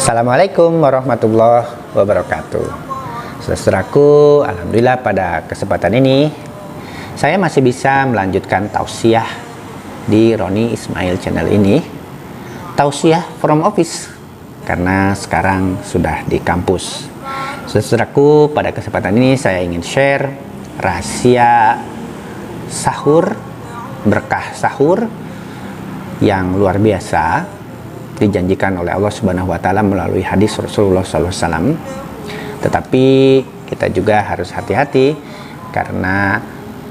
Assalamualaikum warahmatullahi wabarakatuh. Saudaraku, alhamdulillah pada kesempatan ini saya masih bisa melanjutkan tausiah di Roni Ismail channel ini. Tausiah from office karena sekarang sudah di kampus. Saudaraku, pada kesempatan ini saya ingin share rahasia sahur, berkah sahur yang luar biasa dijanjikan oleh Allah Subhanahu wa Ta'ala melalui hadis Rasulullah SAW. Tetapi kita juga harus hati-hati karena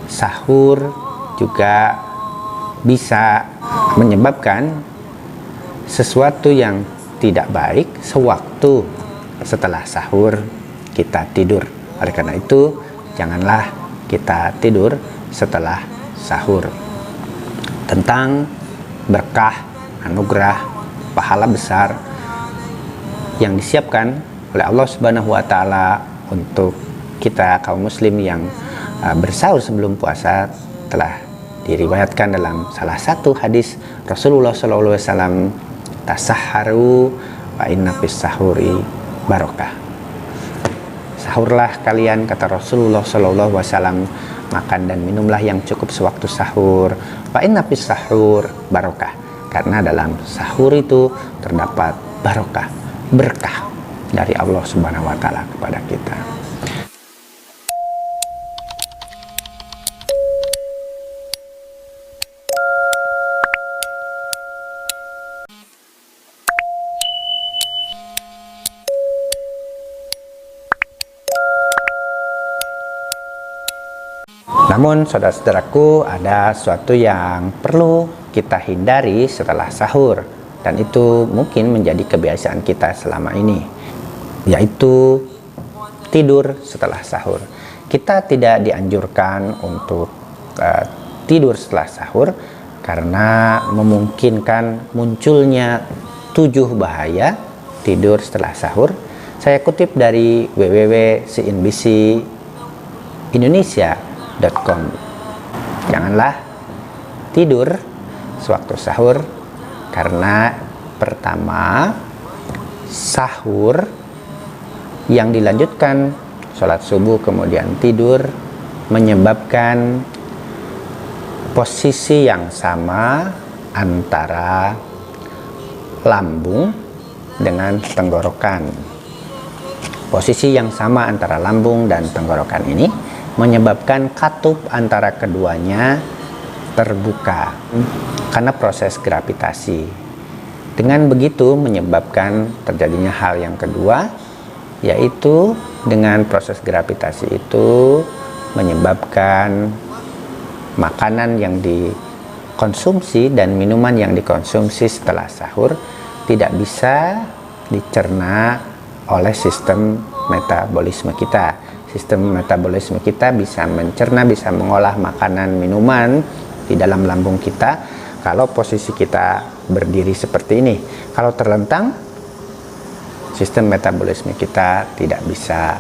sahur juga bisa menyebabkan sesuatu yang tidak baik sewaktu setelah sahur kita tidur. Oleh karena itu, janganlah kita tidur setelah sahur. Tentang berkah, anugerah, pahala besar yang disiapkan oleh Allah Subhanahu wa Ta'ala untuk kita kaum muslim yang bersahur sebelum puasa telah diriwayatkan dalam salah satu hadis Rasulullah SAW, tasahharu wa inna fis sahuri barokah. Sahurlah kalian, kata Rasulullah SAW, makan dan minumlah yang cukup sewaktu sahur, wa inna fis sahur barokah. Karena dalam sahur itu terdapat barokah, berkah dari Allah Subhanahu wa Ta'ala kepada kita. Namun saudara-saudaraku, ada sesuatu yang perlu kita hindari setelah sahur, dan itu mungkin menjadi kebiasaan kita selama ini, yaitu tidur setelah sahur. Kita tidak dianjurkan untuk tidur setelah sahur karena memungkinkan munculnya 7 bahaya tidur setelah sahur. Saya kutip dari www.cnbcindonesia.com. Janganlah tidur sewaktu sahur karena pertama, sahur yang dilanjutkan sholat subuh kemudian tidur menyebabkan posisi yang sama antara lambung dengan tenggorokan. Posisi yang sama antara lambung dan tenggorokan ini menyebabkan katup antara keduanya terbuka karena proses gravitasi. Dengan begitu menyebabkan terjadinya hal yang kedua, yaitu dengan proses gravitasi itu menyebabkan makanan yang dikonsumsi dan minuman yang dikonsumsi setelah sahur tidak bisa dicerna oleh sistem metabolisme kita. Sistem metabolisme kita bisa mencerna, bisa mengolah makanan, minuman di dalam lambung kita kalau posisi kita berdiri seperti ini. Kalau terlentang, sistem metabolisme kita tidak bisa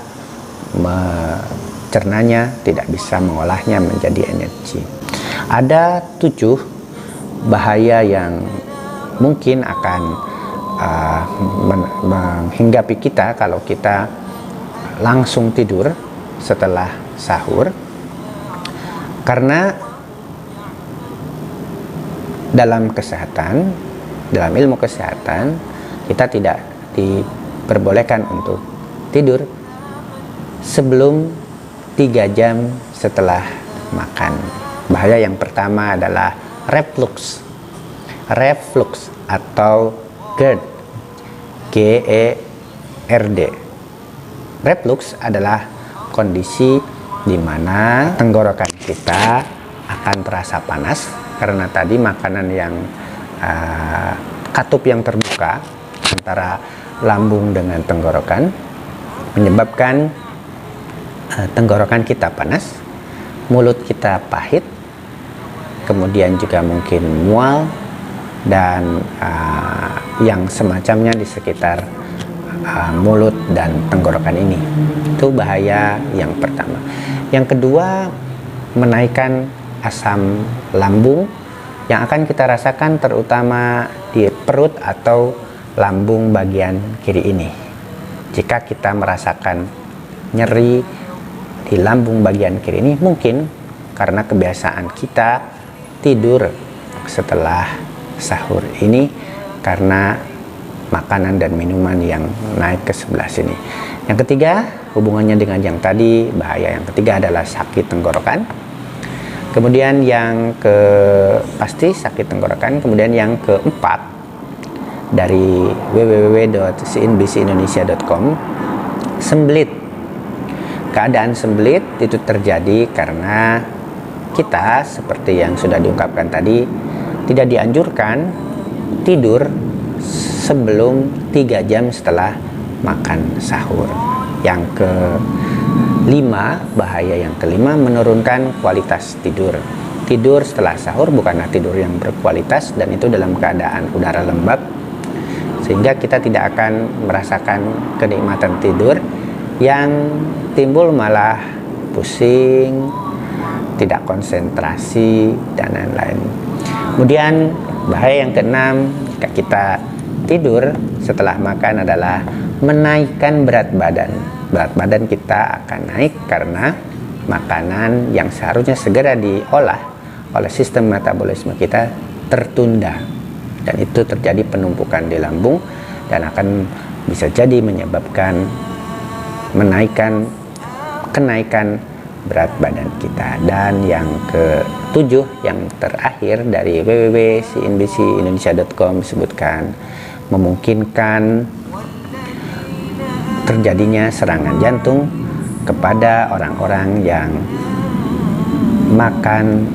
mencernanya, tidak bisa mengolahnya menjadi energi. Ada 7 bahaya yang mungkin akan menghinggapi kita kalau kita langsung tidur setelah sahur, karena dalam kesehatan, dalam ilmu kesehatan, kita tidak diperbolehkan untuk tidur sebelum 3 jam setelah makan. Bahaya yang pertama adalah reflux. Reflux atau GERD. GERD. Reflux adalah kondisi di mana tenggorokan kita akan terasa panas karena tadi makanan yang katup yang terbuka antara lambung dengan tenggorokan menyebabkan tenggorokan kita panas, mulut kita pahit, kemudian juga mungkin mual dan yang semacamnya di sekitar mulut dan tenggorokan ini. Itu bahaya yang pertama. Yang kedua, menaikkan asam lambung yang akan kita rasakan terutama di perut atau lambung bagian kiri ini. Jika kita merasakan nyeri di lambung bagian kiri ini, mungkin karena kebiasaan kita tidur setelah sahur ini karena makanan dan minuman yang naik ke sebelah sini. Yang ketiga, hubungannya dengan yang tadi, bahaya yang ketiga adalah sakit tenggorokan. Kemudian yang pasti sakit tenggorokan. Kemudian yang keempat, dari www.cnbcindonesia.com, sembelit. Keadaan sembelit itu terjadi karena kita, seperti yang sudah diungkapkan tadi, tidak dianjurkan tidur sebelum 3 jam setelah makan sahur. Yang kelima, bahaya yang kelima, menurunkan kualitas tidur. Tidur setelah sahur bukanlah tidur yang berkualitas, dan itu dalam keadaan udara lembab, sehingga kita tidak akan merasakan kenikmatan tidur. Yang timbul malah pusing, tidak konsentrasi, dan lain-lain. Kemudian bahaya yang keenam, jika kita tidur setelah makan adalah menaikkan berat badan. Berat badan kita akan naik karena makanan yang seharusnya segera diolah oleh sistem metabolisme kita tertunda, dan itu terjadi penumpukan di lambung dan akan bisa jadi menyebabkan kenaikan berat badan kita. Dan yang ketujuh, yang terakhir, dari www.cnbcindonesia.com disebutkan memungkinkan terjadinya serangan jantung kepada orang-orang yang makan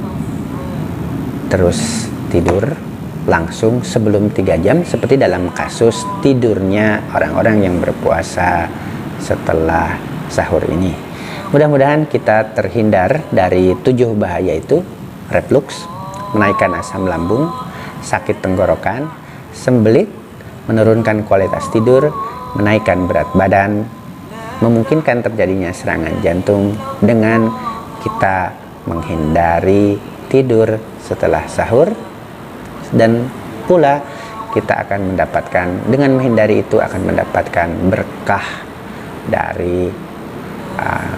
terus tidur langsung sebelum 3 jam, seperti dalam kasus tidurnya orang-orang yang berpuasa setelah sahur ini. Mudah-mudahan kita terhindar dari 7 bahaya itu: reflux, menaikkan asam lambung, sakit tenggorokan, sembelit, menurunkan kualitas tidur, menaikkan berat badan, memungkinkan terjadinya serangan jantung, dengan kita menghindari tidur setelah sahur. Dan pula kita akan mendapatkan, dengan menghindari itu akan mendapatkan berkah dari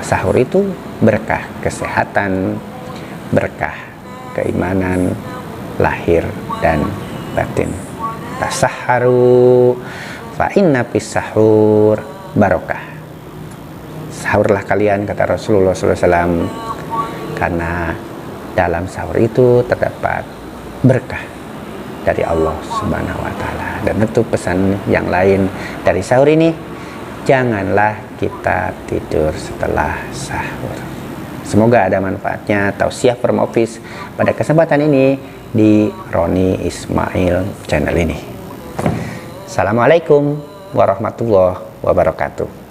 sahur itu, berkah kesehatan, berkah keimanan lahir dan batin. Tasahharu fa inna fis sahur barokah. Sahurlah kalian, kata Rasulullah SAW, karena dalam sahur itu terdapat berkah dari Allah Subhanahu wa Ta'ala. Dan itu pesan yang lain dari sahur ini: janganlah kita tidur setelah sahur. Semoga ada manfaatnya. Tausiah from office pada kesempatan ini di Roni Ismail channel ini. Assalamualaikum warahmatullahi wabarakatuh.